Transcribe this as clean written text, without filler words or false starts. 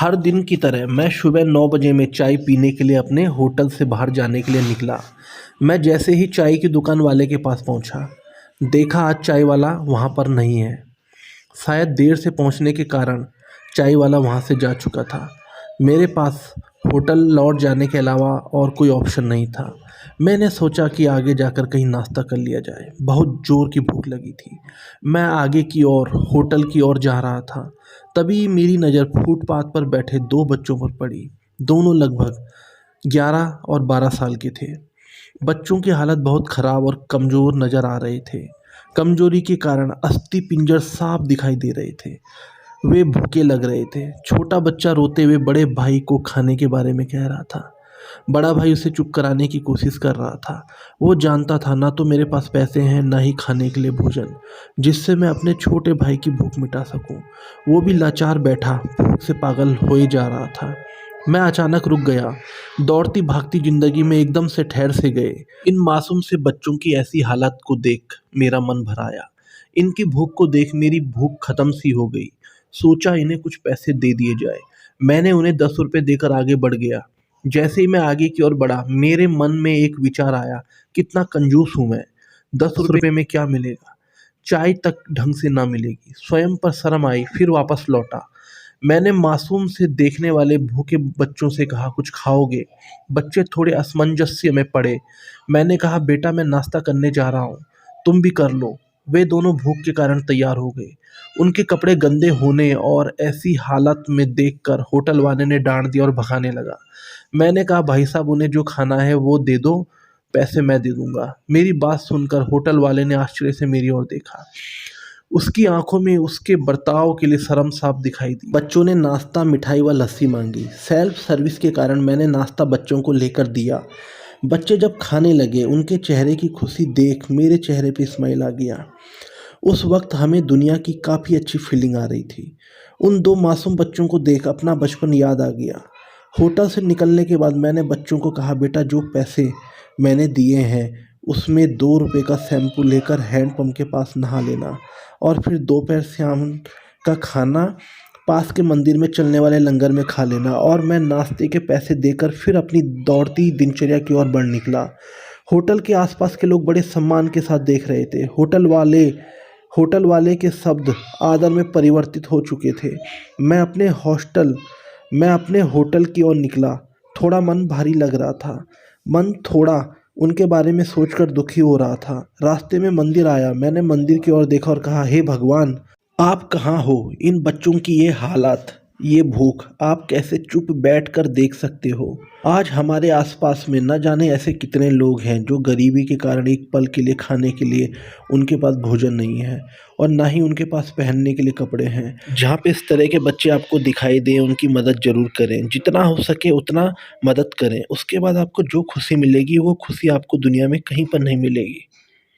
हर दिन की तरह मैं सुबह 9 बजे में चाय पीने के लिए अपने होटल से बाहर जाने के लिए निकला। मैं जैसे ही चाय की दुकान वाले के पास पहुंचा, देखा आज चाय वाला वहां पर नहीं है। शायद देर से पहुंचने के कारण चाय वाला वहां से जा चुका था। मेरे पास होटल लौट जाने के अलावा और कोई ऑप्शन नहीं था। मैंने सोचा कि आगे जाकर कहीं नाश्ता कर लिया जाए। बहुत ज़ोर की भूख लगी थी। मैं आगे की ओर होटल की ओर जा रहा था, तभी मेरी नज़र फुटपाथ पर बैठे दो बच्चों पर पड़ी। दोनों लगभग 11 और 12 साल के थे। बच्चों की हालत बहुत ख़राब और कमज़ोर नज़र आ रहे थे। कमज़ोरी के कारण अस्थि पिंजर साफ दिखाई दे रहे थे। वे भूखे लग रहे थे। छोटा बच्चा रोते हुए बड़े भाई को खाने के बारे में कह रहा था। बड़ा भाई उसे चुप कराने की कोशिश कर रहा था। वो जानता था ना तो मेरे पास पैसे हैं, ना ही खाने के लिए भोजन, जिससे मैं अपने छोटे भाई की भूख मिटा सकूं। वो भी लाचार बैठा, भूख से पागल होए जा रहा था। मैं अचानक रुक गया। दौड़ती भागती जिंदगी में एकदम से ठहर से गए। इन मासूम से बच्चों की ऐसी हालत को देख मेरा मन भर आया। इनकी भूख को देख मेरी भूख खत्म सी हो गई। सोचा इन्हें कुछ पैसे दे दिए जाए। मैंने उन्हें 10 रुपए देकर आगे बढ़ गया। जैसे ही मैं आगे की ओर बढ़ा, मेरे मन में एक विचार आया, कितना कंजूस हूं मैं। 10 रुपए में क्या मिलेगा? चाय तक ढंग से ना मिलेगी। स्वयं पर शर्म आई, फिर वापस लौटा। मैंने मासूम से देखने वाले भूखे बच्चों से कहा, कुछ खाओगे? बच्चे थोड़े असमंजस्य में पड़े। मैंने कहा, बेटा मैं नाश्ता करने जा रहा हूँ, तुम भी कर लो। वे दोनों भूख के कारण तैयार हो गए। उनके कपड़े गंदे होने और ऐसी हालत में देखकर होटल वाले ने डांट दिया और भगाने लगा। मैंने कहा, भाई साहब उन्हें जो खाना है वो दे दो, पैसे मैं दे दूंगा। मेरी बात सुनकर होटल वाले ने आश्चर्य से मेरी ओर देखा। उसकी आंखों में उसके बर्ताव के लिए शर्म साफ दिखाई दी। बच्चों ने नाश्ता, मिठाई व लस्सी मांगी। सेल्फ सर्विस के कारण मैंने नाश्ता बच्चों को लेकर दिया। बच्चे जब खाने लगे, उनके चेहरे की खुशी देख मेरे चेहरे पे स्माइल आ गया। उस वक्त हमें दुनिया की काफ़ी अच्छी फीलिंग आ रही थी। उन दो मासूम बच्चों को देख अपना बचपन याद आ गया। होटल से निकलने के बाद मैंने बच्चों को कहा, बेटा जो पैसे मैंने दिए हैं उसमें 2 रुपए का शैम्पू लेकर हैंडपंप के पास नहा लेना, और फिर दोपहर शाम का खाना पास के मंदिर में चलने वाले लंगर में खा लेना। और मैं नाश्ते के पैसे देकर फिर अपनी दौड़ती दिनचर्या की ओर बढ़ निकला। होटल के आसपास के लोग बड़े सम्मान के साथ देख रहे थे। होटल वाले के शब्द आदर में परिवर्तित हो चुके थे। मैं अपने होटल की ओर निकला। थोड़ा मन भारी लग रहा था। मन थोड़ा उनके बारे में सोचकर दुखी हो रहा था। रास्ते में मंदिर आया। मैंने मंदिर की ओर देखा और कहा, हे भगवान, आप कहाँ हो? इन बच्चों की ये हालत, ये भूख, आप कैसे चुप बैठकर देख सकते हो? आज हमारे आसपास में न जाने ऐसे कितने लोग हैं जो गरीबी के कारण एक पल के लिए खाने के लिए उनके पास भोजन नहीं है, और ना ही उनके पास पहनने के लिए कपड़े हैं। जहाँ पे इस तरह के बच्चे आपको दिखाई दें, उनकी मदद ज़रूर करें। जितना हो सके उतना मदद करें। उसके बाद आपको जो खुशी मिलेगी वो खुशी आपको दुनिया में कहीं पर नहीं मिलेगी।